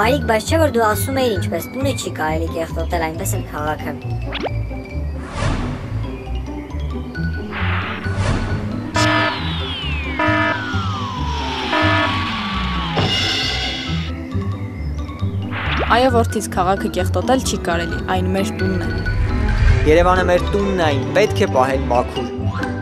Հայրիկ, բայց չէ որ դու ասում էիր ինչպես տունը չի կարելի կեղտոտել, այնպես էլ քաղաքը։ Այո, որդից, քաղաքը կեղտոտել չի կարելի, այն մեր տունն է։ Երևանը մեր տունն է, այն պետք է պահել մաքուր։